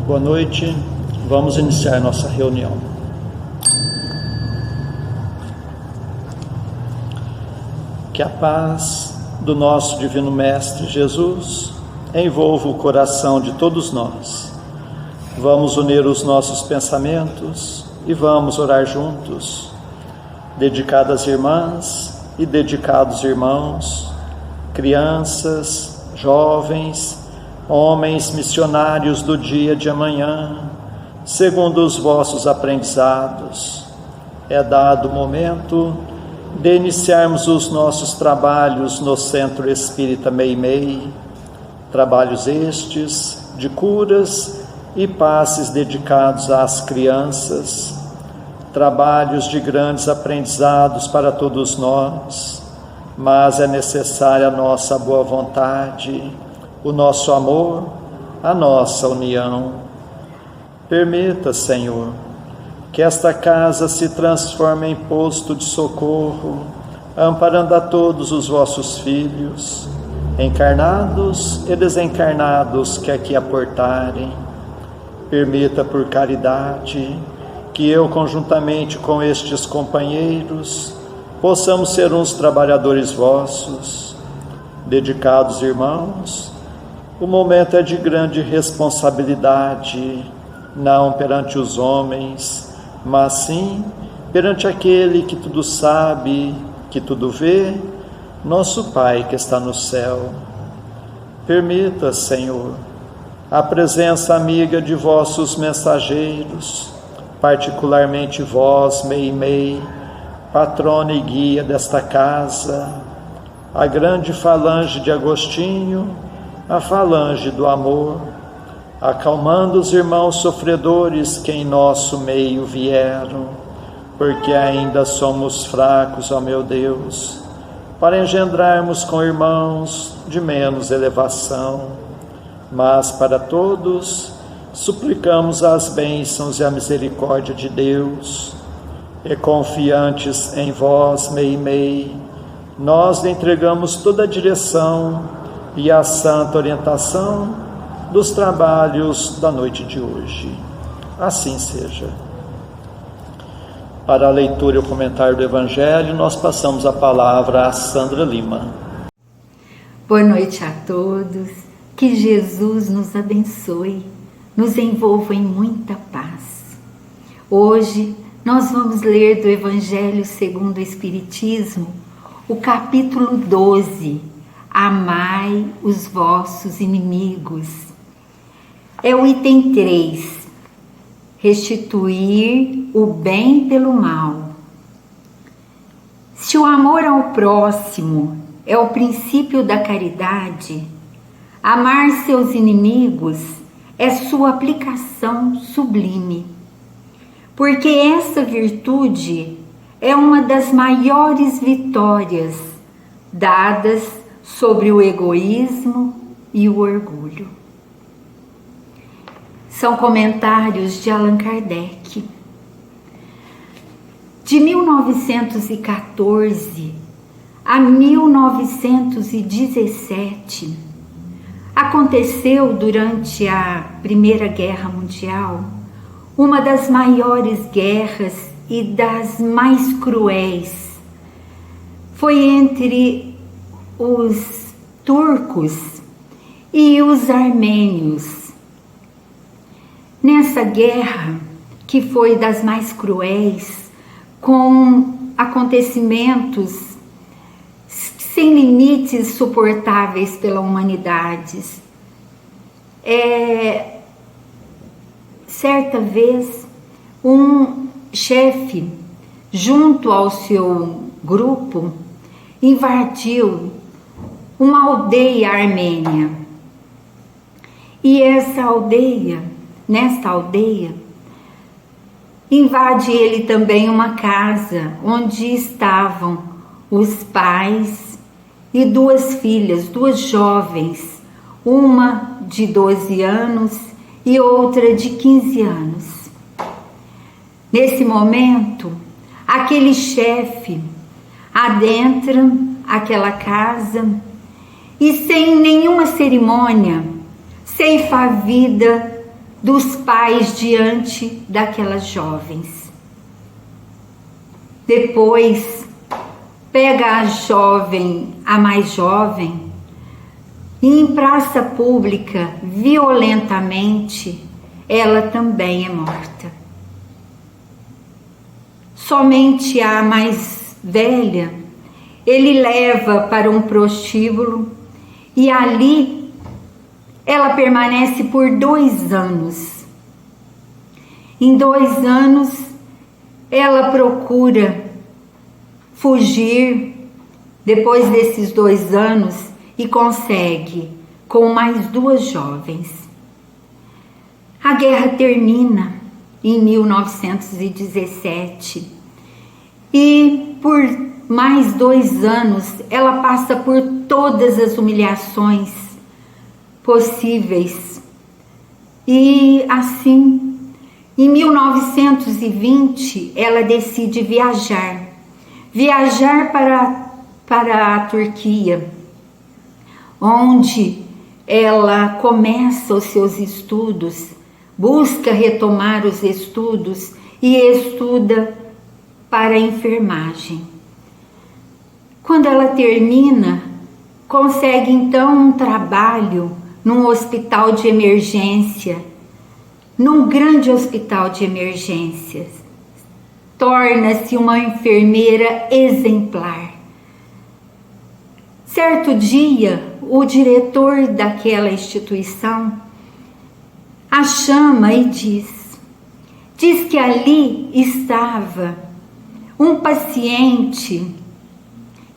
Boa noite, vamos iniciar nossa reunião. Que a paz do nosso Divino Mestre Jesus envolva o coração de todos nós. Vamos unir os nossos pensamentos e vamos orar juntos, dedicadas irmãs e dedicados irmãos, crianças, jovens, homens missionários do dia de amanhã, segundo os vossos aprendizados. É dado o momento de iniciarmos os nossos trabalhos no Centro Espírita Meimei, trabalhos estes de curas e passes dedicados às crianças, trabalhos de grandes aprendizados para todos nós, mas é necessária a nossa boa vontade, o nosso amor, a nossa união. Permita, Senhor, que esta casa se transforme em posto de socorro, amparando a todos os vossos filhos, encarnados e desencarnados que aqui aportarem. Permita, por caridade, que eu, conjuntamente com estes companheiros, possamos ser uns trabalhadores vossos. Dedicados irmãos, o momento é de grande responsabilidade, não perante os homens, mas sim perante aquele que tudo sabe, que tudo vê, nosso Pai que está no céu. Permita, Senhor, a presença amiga de vossos mensageiros, particularmente vós, Meimei, patrona e guia desta casa, a grande falange de Agostinho, a falange do amor, acalmando os irmãos sofredores que em nosso meio vieram, porque ainda somos fracos, ó meu Deus, para engendrarmos com irmãos de menos elevação, mas para todos suplicamos as bênçãos e a misericórdia de Deus, e confiantes em vós, Meimei, nós lhe entregamos toda a direção e a santa orientação dos trabalhos da noite de hoje. Assim seja. Para a leitura e o comentário do Evangelho, nós passamos a palavra a Sandra Lima. Boa noite a todos, que Jesus nos abençoe, nos envolva em muita paz. Hoje nós vamos ler do Evangelho segundo o Espiritismo, o capítulo 12, Amai os vossos inimigos. É o item 3, restituir o bem pelo mal. Se o amor ao próximo é o princípio da caridade, amar seus inimigos é sua aplicação sublime, porque essa virtude é uma das maiores vitórias dadas sobre o egoísmo e o orgulho. São comentários de Allan Kardec. De 1914 a 1917, aconteceu durante a Primeira Guerra Mundial uma das maiores guerras e das mais cruéis. Foi entre os turcos e os armênios. Nessa guerra, que foi das mais cruéis, com acontecimentos sem limites suportáveis pela humanidade. Certa vez, um chefe, junto ao seu grupo, invadiu uma aldeia armênia. E nesta aldeia, invade ele também uma casa onde estavam os pais e duas filhas, duas jovens, uma de 12 anos e outra de 15 anos. Nesse momento, aquele chefe adentra aquela casa e, sem nenhuma cerimônia, ceifa a vida dos pais diante daquelas jovens. Depois, pega a jovem, a mais jovem, e em praça pública, violentamente, ela também é morta. Somente a mais velha, ele leva para um prostíbulo e ali ela permanece por 2 anos. Em 2 anos, ela procura fugir depois desses 2 anos e consegue com mais 2 jovens. A guerra termina em 1917 e por mais 2 anos ela passa por todas as humilhações possíveis. E assim, em 1920, ela decide viajar para a Turquia, onde ela começa os seus estudos, busca retomar os estudos e estuda para a enfermagem. Quando ela termina, consegue então um trabalho num hospital de emergência, num grande hospital de emergências. Torna-se uma enfermeira exemplar. Certo dia, o diretor daquela instituição a chama e diz que ali estava um paciente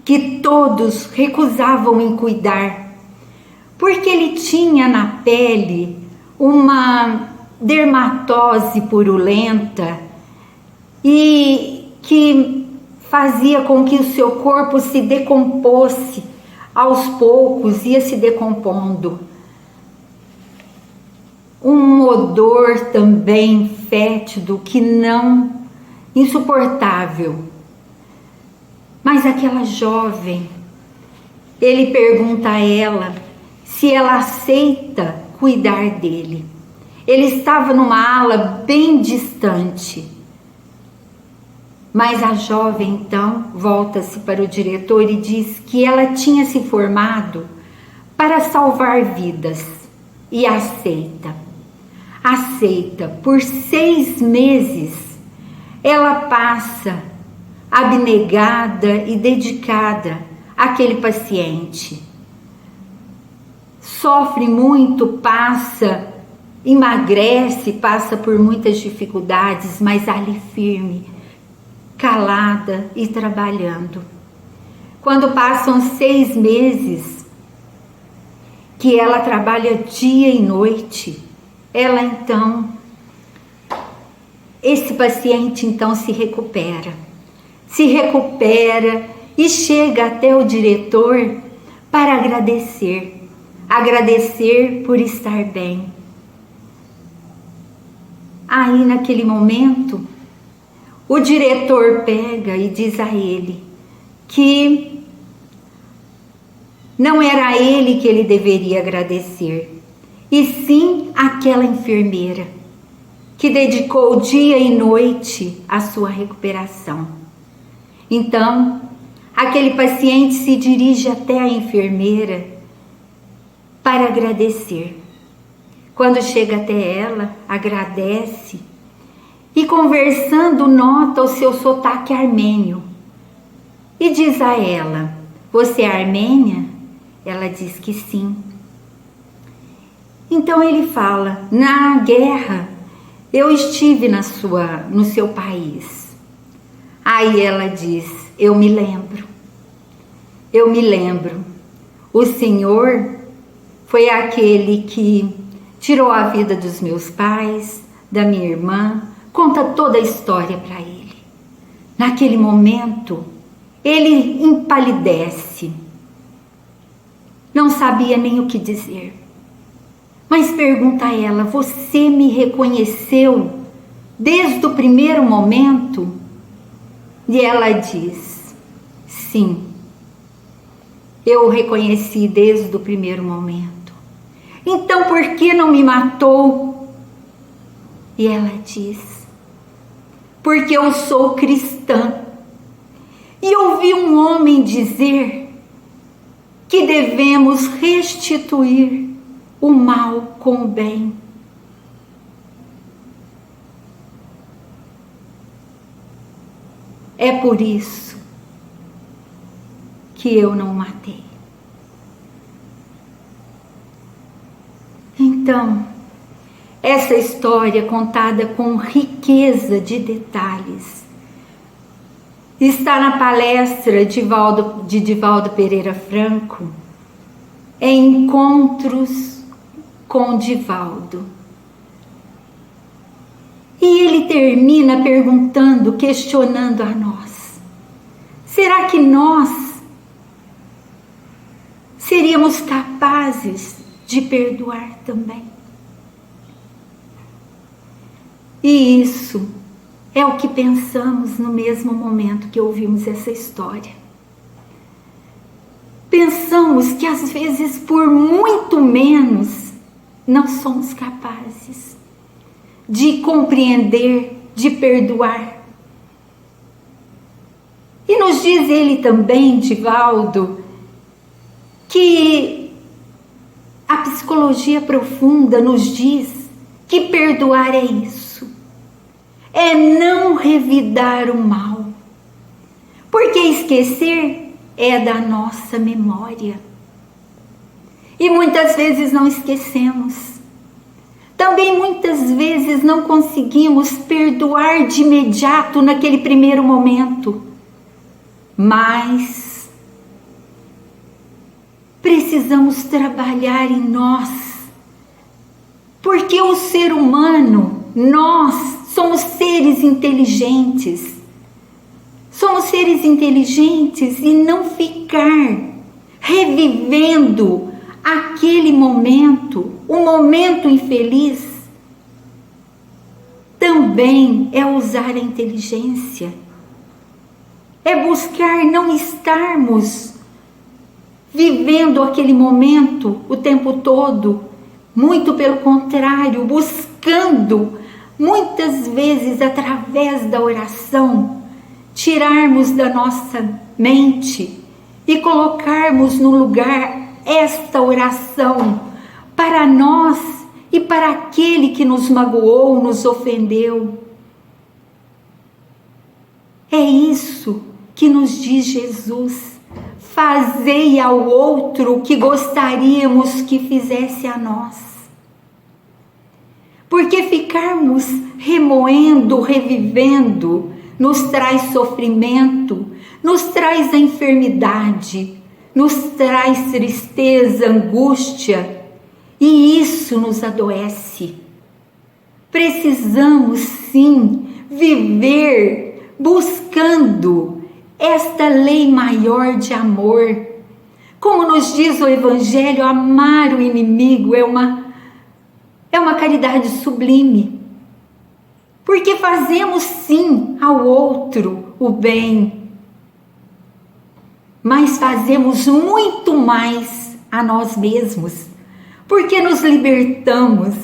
que todos recusavam em cuidar, porque ele tinha na pele uma dermatose purulenta e que fazia com que o seu corpo se decomposse aos poucos, ia se decompondo. Um odor também fétido, que não, insuportável. Mas aquela jovem, ele pergunta a ela se ela aceita cuidar dele. Ele estava numa ala bem distante. Mas a jovem então volta-se para o diretor e diz que ela tinha se formado para salvar vidas e aceita. Por 6 meses ela passa abnegada e dedicada àquele paciente. Sofre muito, emagrece, passa por muitas dificuldades, mas ali firme, calada e trabalhando. Quando passam 6 meses, que ela trabalha dia e noite, esse paciente então se recupera e chega até o diretor para agradecer por estar bem. Aí naquele momento, o diretor pega e diz a ele que não era a ele que ele deveria agradecer, e sim aquela enfermeira que dedicou dia e noite à sua recuperação. Então, aquele paciente se dirige até a enfermeira para agradecer. Quando chega até ela, agradece e, conversando, nota o seu sotaque armênio e diz a ela: "Você é armênia?" Ela diz que sim. Então ele fala: "Na guerra eu estive no seu país." Aí ela diz: eu me lembro. O Senhor foi aquele que tirou a vida dos meus pais, da minha irmã." Conta toda a história para ele. Naquele momento, ele empalidece. Não sabia nem o que dizer. Mas pergunta a ela: "Você me reconheceu desde o primeiro momento?" E ela diz: "Sim, eu o reconheci desde o primeiro momento." "Então por que não me matou?" E ela diz: porque eu sou cristã e ouvi um homem dizer que devemos restituir o mal com o bem. É por isso que eu não matei. Então, essa história contada com riqueza de detalhes está na palestra de Divaldo Pereira Franco, em Encontros com Divaldo. E ele termina perguntando, questionando a nós: será que nós seríamos capazes de perdoar também? E isso é o que pensamos no mesmo momento que ouvimos essa história. Pensamos que às vezes, por muito menos, não somos capazes de compreender, de perdoar. E nos diz ele também, Divaldo, que a psicologia profunda nos diz que perdoar é isso, é não revidar o mal, porque esquecer é da nossa memória. E muitas vezes não esquecemos. Também muitas vezes não conseguimos perdoar de imediato naquele primeiro momento. Mas precisamos trabalhar em nós. Porque o ser humano, nós somos seres inteligentes. Somos seres inteligentes e não ficar revivendo aquele momento, o momento infeliz, também é usar a inteligência. É buscar não estarmos vivendo aquele momento o tempo todo. Muito pelo contrário, buscando, muitas vezes através da oração, tirarmos da nossa mente e colocarmos no lugar esta oração para nós e para aquele que nos magoou, nos ofendeu. É isso que nos diz Jesus: fazei ao outro o que gostaríamos que fizesse a nós. Porque ficarmos remoendo, revivendo, nos traz sofrimento, nos traz a enfermidade, nos traz tristeza, angústia, e isso nos adoece. Precisamos sim viver buscando esta lei maior de amor. Como nos diz o Evangelho, amar o inimigo é uma caridade sublime. Porque fazemos sim ao outro o bem, mas fazemos muito mais a nós mesmos, porque nos libertamos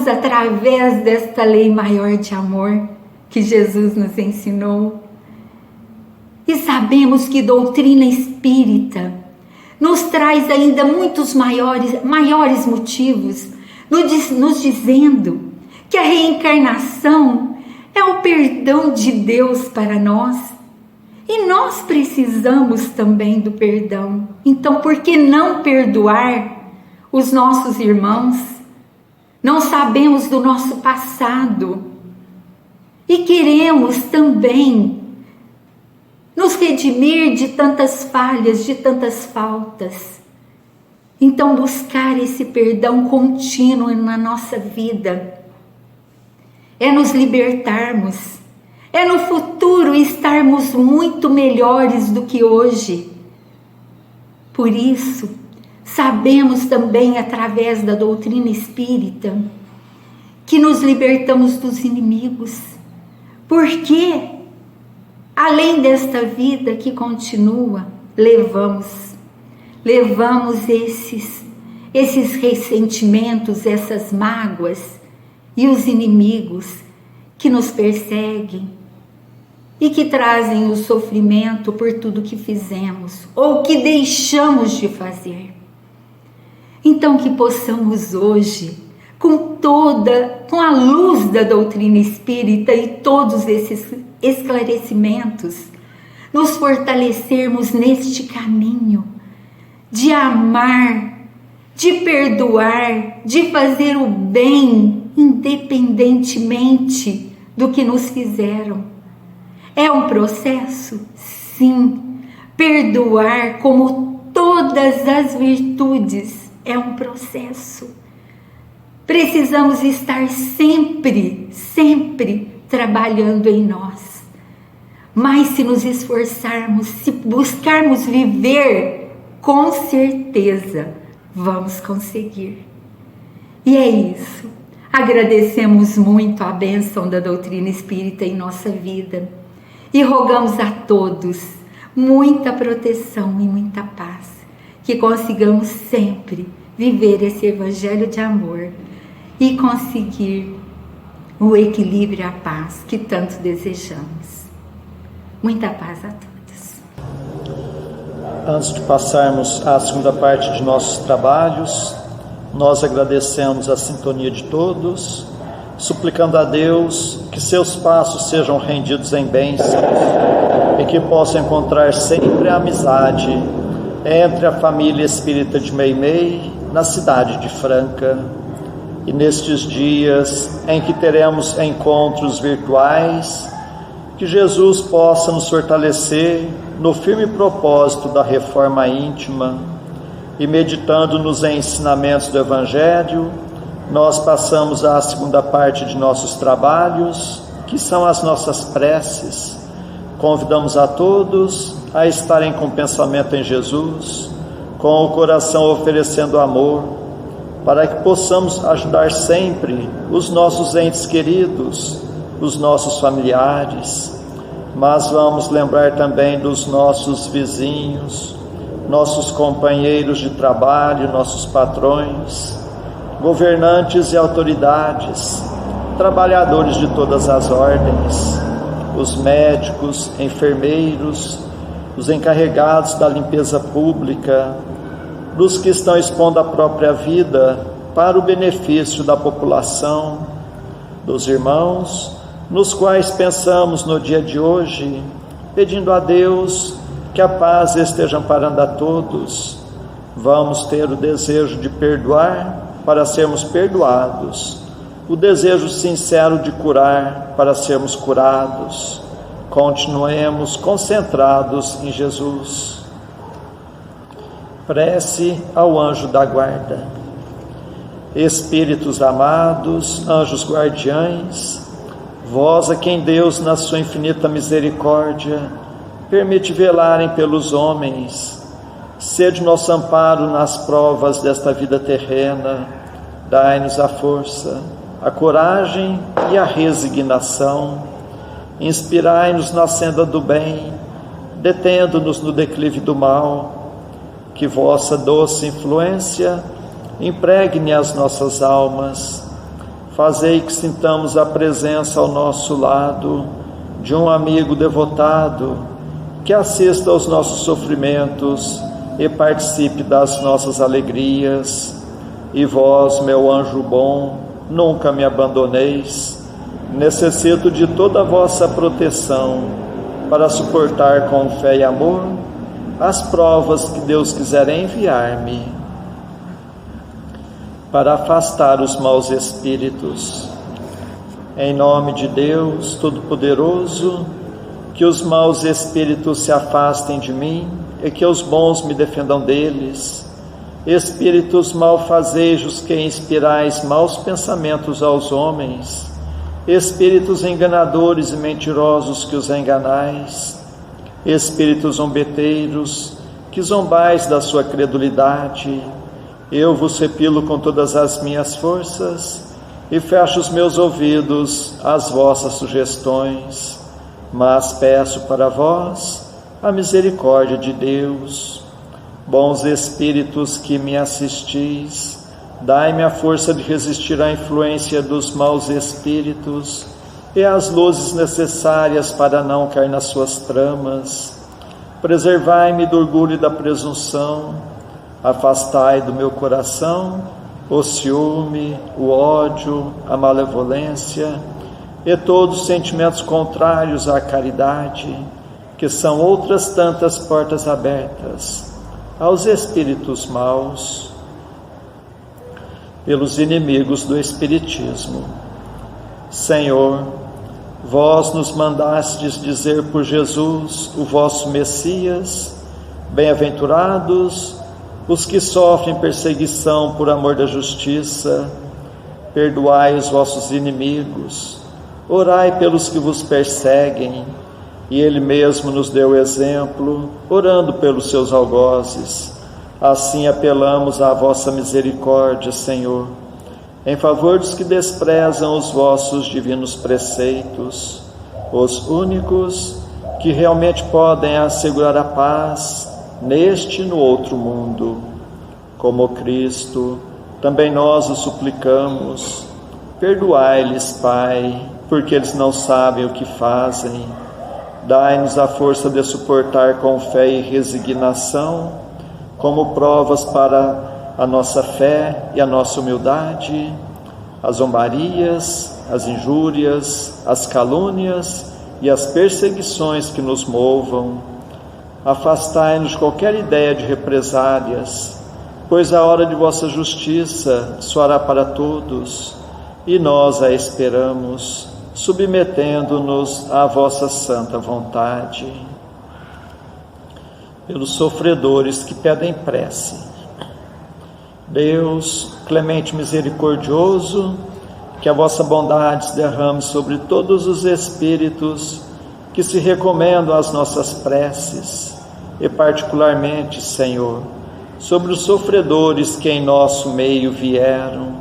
através desta lei maior de amor que Jesus nos ensinou. E sabemos que doutrina espírita nos traz ainda muitos maiores motivos, nos dizendo que a reencarnação é o perdão de Deus para nós. E nós precisamos também do perdão. Então, por que não perdoar os nossos irmãos? Não sabemos do nosso passado e queremos também nos redimir de tantas falhas, de tantas faltas. Então, buscar esse perdão contínuo na nossa vida é nos libertarmos, é no futuro estarmos muito melhores do que hoje. Por isso, sabemos também através da doutrina espírita que nos libertamos dos inimigos, porque além desta vida que continua, levamos esses ressentimentos, essas mágoas e os inimigos que nos perseguem e que trazem o sofrimento por tudo que fizemos ou que deixamos de fazer. Então que possamos hoje, com a luz da doutrina espírita e todos esses esclarecimentos, nos fortalecermos neste caminho de amar, de perdoar, de fazer o bem, independentemente do que nos fizeram. É um processo? Sim. Perdoar, como todas as virtudes, é um processo. Precisamos estar sempre trabalhando em nós. Mas se nos esforçarmos, se buscarmos viver, com certeza vamos conseguir. E é isso. Agradecemos muito a bênção da doutrina espírita em nossa vida e rogamos a todos muita proteção e muita paz, que consigamos sempre viver esse evangelho de amor e conseguir o equilíbrio e a paz que tanto desejamos. Muita paz a todos. Antes de passarmos à segunda parte de nossos trabalhos, nós agradecemos a sintonia de todos, suplicando a Deus que seus passos sejam rendidos em bênçãos e que possam encontrar sempre a amizade entre a família espírita de Meimei, na cidade de Franca. E nestes dias em que teremos encontros virtuais, que Jesus possa nos fortalecer no firme propósito da reforma íntima e, meditando nos ensinamentos do Evangelho, nós passamos à segunda parte de nossos trabalhos, que são as nossas preces. Convidamos a todos a estarem com o pensamento em Jesus, com o coração oferecendo amor, para que possamos ajudar sempre os nossos entes queridos, os nossos familiares, mas vamos lembrar também dos nossos vizinhos, nossos companheiros de trabalho, nossos patrões, governantes e autoridades, trabalhadores de todas as ordens, os médicos, enfermeiros, os encarregados da limpeza pública, dos que estão expondo a própria vida para o benefício da população, dos irmãos nos quais pensamos no dia de hoje, pedindo a Deus que a paz esteja amparando a todos. Vamos ter o desejo de perdoar para sermos perdoados, o desejo sincero de curar para sermos curados. Continuemos concentrados em Jesus. Prece ao anjo da guarda. Espíritos amados, anjos guardiães, vós a quem Deus, na sua infinita misericórdia, permite velarem pelos homens, sede nosso amparo nas provas desta vida terrena, dai-nos a força, a coragem e a resignação, inspirai-nos na senda do bem, detendo-nos no declive do mal, que vossa doce influência impregne as nossas almas, fazei que sintamos a presença ao nosso lado de um amigo devotado, que assista aos nossos sofrimentos e participe das nossas alegrias. E vós, meu anjo bom, nunca me abandoneis, necessito de toda a vossa proteção para suportar com fé e amor as provas que Deus quiser enviar-me, para afastar os maus espíritos. Em nome de Deus Todo-Poderoso, que os maus espíritos se afastem de mim e que os bons me defendam deles. Espíritos malfazejos que inspirais maus pensamentos aos homens, espíritos enganadores e mentirosos que os enganais, espíritos zombeteiros que zombais da sua credulidade, eu vos repilo com todas as minhas forças e fecho os meus ouvidos às vossas sugestões, mas peço para vós a misericórdia de Deus. Bons espíritos que me assistis, Dai-me a força de resistir à influência dos maus espíritos e as luzes necessárias para não cair nas suas tramas. Preservai-me do orgulho e da presunção. Afastai do meu coração o ciúme, o ódio, a malevolência e todos os sentimentos contrários à caridade, que são outras tantas portas abertas aos espíritos maus pelos inimigos do Espiritismo. Senhor, vós nos mandastes dizer por Jesus, o vosso Messias: bem-aventurados os que sofrem perseguição por amor da justiça, perdoai os vossos inimigos, orai pelos que vos perseguem. E Ele mesmo nos deu exemplo, orando pelos seus algozes. Assim apelamos à vossa misericórdia, Senhor, em favor dos que desprezam os vossos divinos preceitos, os únicos que realmente podem assegurar a paz neste e no outro mundo. Como Cristo, também nós o suplicamos, perdoai-lhes, Pai, porque eles não sabem o que fazem. Dai-nos a força de suportar com fé e resignação, como provas para a nossa fé e a nossa humildade, as zombarias, as injúrias, as calúnias e as perseguições que nos movam. Afastai-nos de qualquer ideia de represálias, pois a hora de vossa justiça soará para todos, e nós a esperamos, submetendo-nos à vossa santa vontade. Pelos sofredores que pedem prece, Deus, clemente e misericordioso, que a vossa bondade se derrame sobre todos os espíritos que se recomendam às nossas preces, e particularmente, Senhor, sobre os sofredores que em nosso meio vieram.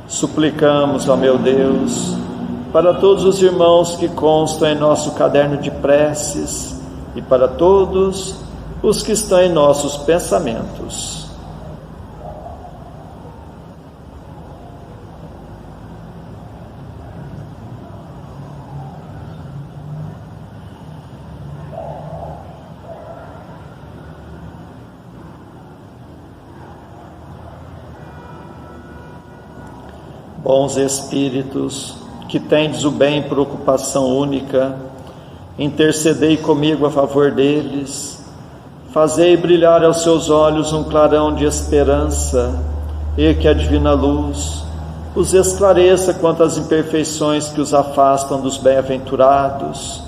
Suplicamos, ó meu Deus, para todos os irmãos que constam em nosso caderno de preces e para todos os que estão em nossos pensamentos. Bons Espíritos, que tendes o bem por ocupação única, intercedei comigo a favor deles, fazei brilhar aos seus olhos um clarão de esperança, e que a divina luz os esclareça quanto às imperfeições que os afastam dos bem-aventurados.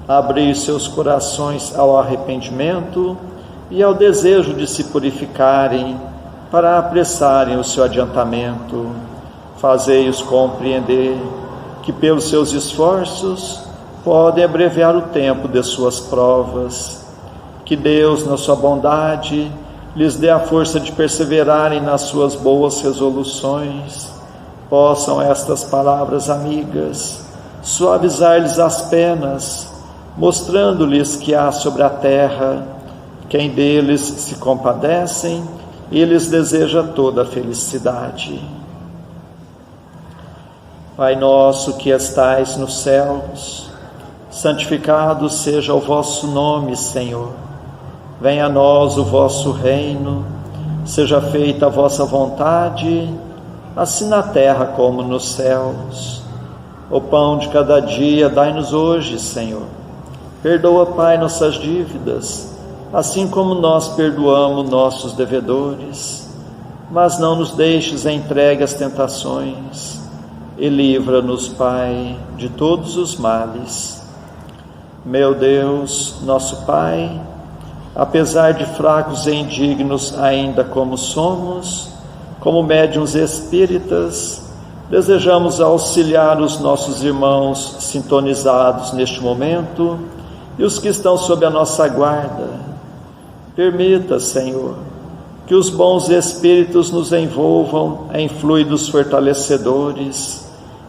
Abri seus corações ao arrependimento e ao desejo de se purificarem, para apressarem o seu adiantamento. Fazei-os compreender que pelos seus esforços podem abreviar o tempo de suas provas. Que Deus, na sua bondade, lhes dê a força de perseverarem nas suas boas resoluções. Possam estas palavras amigas suavizar-lhes as penas, mostrando-lhes que há sobre a terra quem deles se compadecem e lhes deseja toda a felicidade. Pai nosso que estais nos céus, santificado seja o vosso nome, Senhor. Venha a nós o vosso reino, seja feita a vossa vontade, assim na terra como nos céus. O pão de cada dia dai-nos hoje, Senhor. Perdoa, Pai, nossas dívidas, assim como nós perdoamos nossos devedores. Mas não nos deixes entregue às tentações, e livra-nos, Pai, de todos os males. Meu Deus, nosso Pai, apesar de fracos e indignos ainda como somos, como médiuns espíritas, desejamos auxiliar os nossos irmãos sintonizados neste momento e os que estão sob a nossa guarda. Permita, Senhor, que os bons espíritos nos envolvam em fluidos fortalecedores,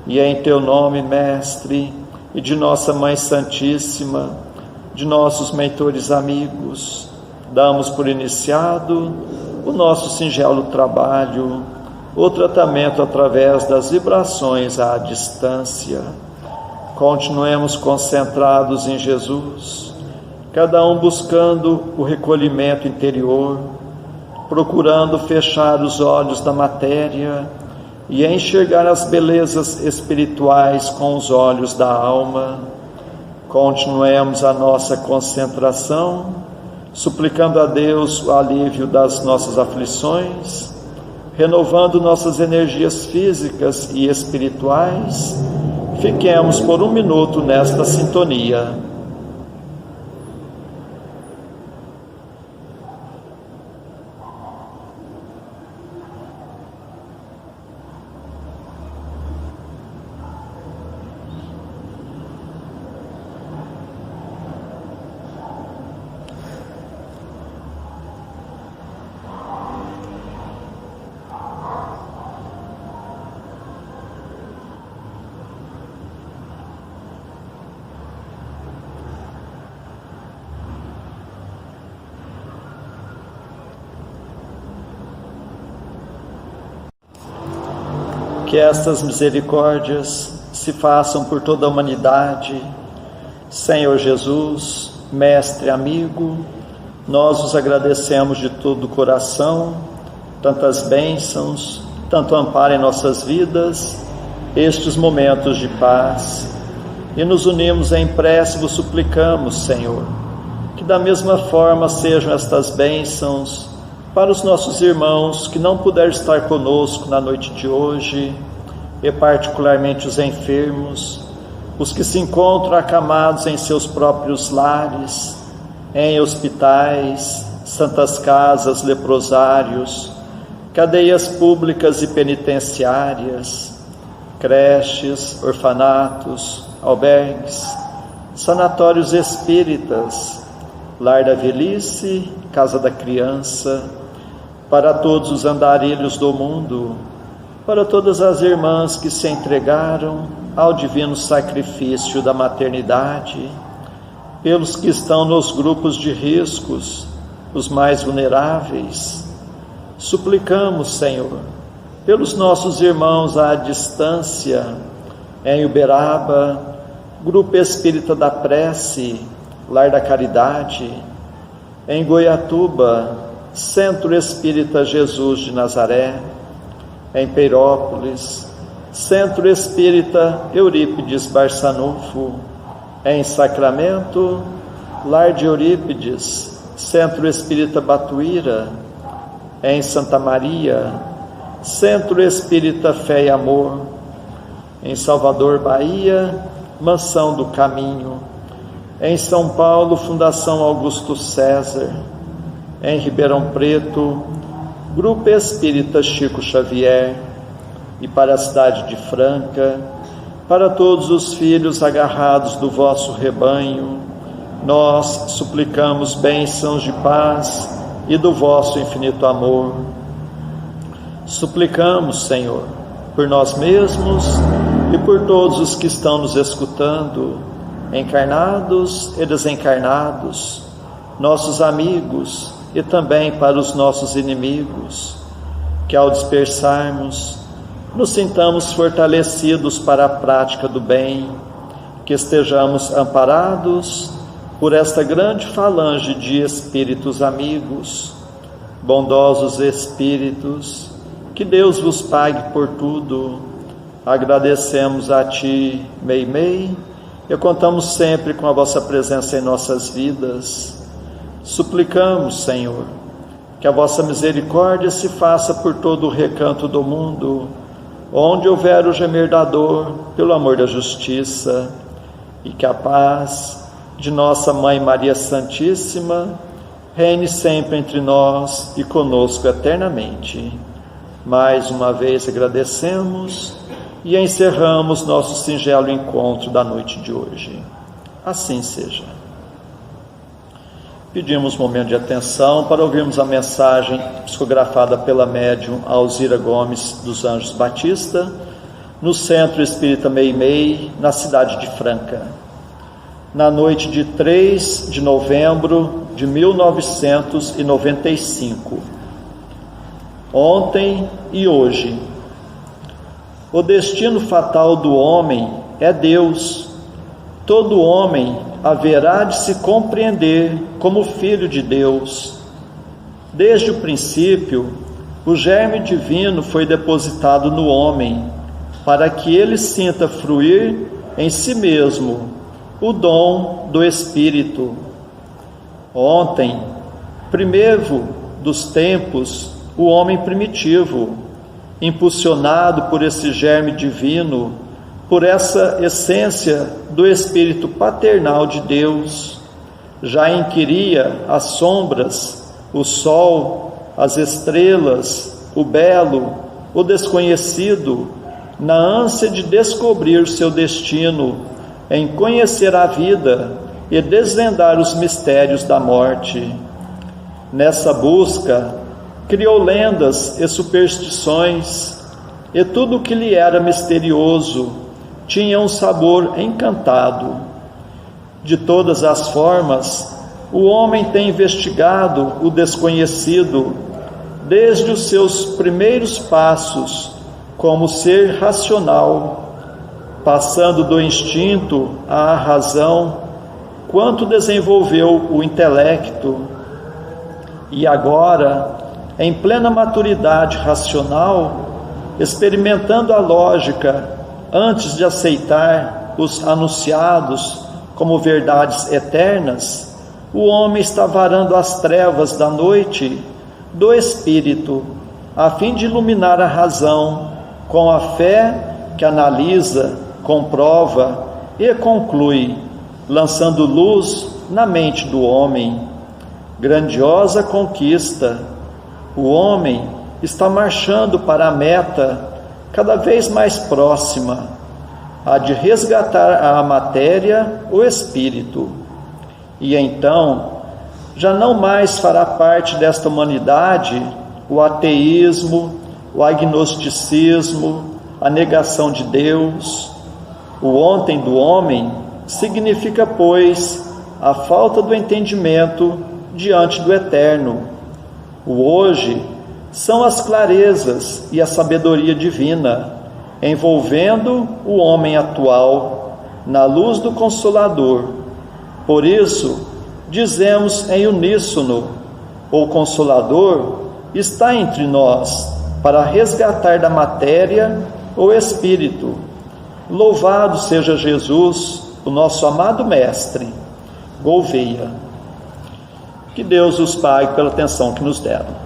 e em Teu nome, Mestre, e de nossa Mãe Santíssima, de nossos mentores amigos, damos por iniciado o nosso singelo trabalho, o tratamento através das vibrações à distância. Continuemos concentrados em Jesus, cada um buscando o recolhimento interior, procurando fechar os olhos da matéria e enxergar as belezas espirituais com os olhos da alma. Continuemos a nossa concentração, suplicando a Deus o alívio das nossas aflições, renovando nossas energias físicas e espirituais. Fiquemos por um minuto nesta sintonia. Que estas misericórdias se façam por toda a humanidade. Senhor Jesus, Mestre amigo, nós os agradecemos de todo o coração, tantas bênçãos, tanto amparo em nossas vidas, estes momentos de paz, e nos unimos em prece, vos suplicamos, Senhor, que da mesma forma sejam estas bênçãos para os nossos irmãos que não puderam estar conosco na noite de hoje, e particularmente os enfermos, os que se encontram acamados em seus próprios lares, em hospitais, santas casas, leprosários, cadeias públicas e penitenciárias, creches, orfanatos, albergues, sanatórios espíritas, lar da velhice, casa da criança, para todos os andarilhos do mundo, para todas as irmãs que se entregaram ao divino sacrifício da maternidade, pelos que estão nos grupos de riscos, os mais vulneráveis. Suplicamos, Senhor, pelos nossos irmãos à distância, em Uberaba, Grupo Espírita da Prece, Lar da Caridade, em Goiatuba, Centro Espírita Jesus de Nazaré, em Peirópolis, Centro Espírita Eurípides Barçanufo, em Sacramento, Lar de Eurípides, Centro Espírita Batuíra, em Santa Maria, Centro Espírita Fé e Amor, em Salvador, Bahia, Mansão do Caminho, em São Paulo, Fundação Augusto César, em Ribeirão Preto, Grupo Espírita Chico Xavier, e para a cidade de Franca, para todos os filhos agarrados do vosso rebanho, nós suplicamos bênçãos de paz e do vosso infinito amor. Suplicamos, Senhor, por nós mesmos e por todos os que estão nos escutando, encarnados e desencarnados, nossos amigos e também para os nossos inimigos, que ao dispersarmos, nos sintamos fortalecidos para a prática do bem, que estejamos amparados por esta grande falange de espíritos amigos, bondosos espíritos, que Deus vos pague por tudo. Agradecemos a Ti, Meimei, e contamos sempre com a vossa presença em nossas vidas. Suplicamos, Senhor, que a vossa misericórdia se faça por todo o recanto do mundo, onde houver o gemer da dor, pelo amor da justiça, e que a paz de nossa Mãe Maria Santíssima reine sempre entre nós e conosco eternamente. Mais uma vez agradecemos e encerramos nosso singelo encontro da noite de hoje. Assim seja. Pedimos um momento de atenção para ouvirmos a mensagem psicografada pela médium Alzira Gomes dos Anjos Batista, no Centro Espírita Meimei, na cidade de Franca, na noite de 3 de novembro de 1995, ontem e hoje. O destino fatal do homem é Deus. Todo homem haverá de se compreender como filho de Deus. Desde o princípio, o germe divino foi depositado no homem, para que ele sinta fruir em si mesmo o dom do Espírito. Ontem, primeiro dos tempos, o homem primitivo, impulsionado por esse germe divino, por essa essência do Espírito paternal de Deus, já inquiria as sombras, o sol, as estrelas, o belo, o desconhecido, na ânsia de descobrir seu destino, em conhecer a vida e desvendar os mistérios da morte. Nessa busca, criou lendas e superstições, e tudo o que lhe era misterioso tinha um sabor encantado. De todas as formas, o homem tem investigado o desconhecido desde os seus primeiros passos como ser racional, passando do instinto à razão, quanto desenvolveu o intelecto. E agora, em plena maturidade racional, experimentando a lógica antes de aceitar os anunciados como verdades eternas, o homem está varando as trevas da noite do espírito, a fim de iluminar a razão com a fé que analisa, comprova e conclui, lançando luz na mente do homem. Grandiosa conquista! O homem está marchando para a meta cada vez mais próxima, a de resgatar a matéria, o espírito. E então, já não mais fará parte desta humanidade o ateísmo, o agnosticismo, a negação de Deus. O ontem do homem significa, pois, a falta do entendimento diante do eterno. O hoje são as clarezas e a sabedoria divina, envolvendo o homem atual na luz do Consolador. Por isso, dizemos em uníssono: o Consolador está entre nós para resgatar da matéria o Espírito. Louvado seja Jesus, o nosso amado Mestre. Gouveia. Que Deus os pague pela atenção que nos deram.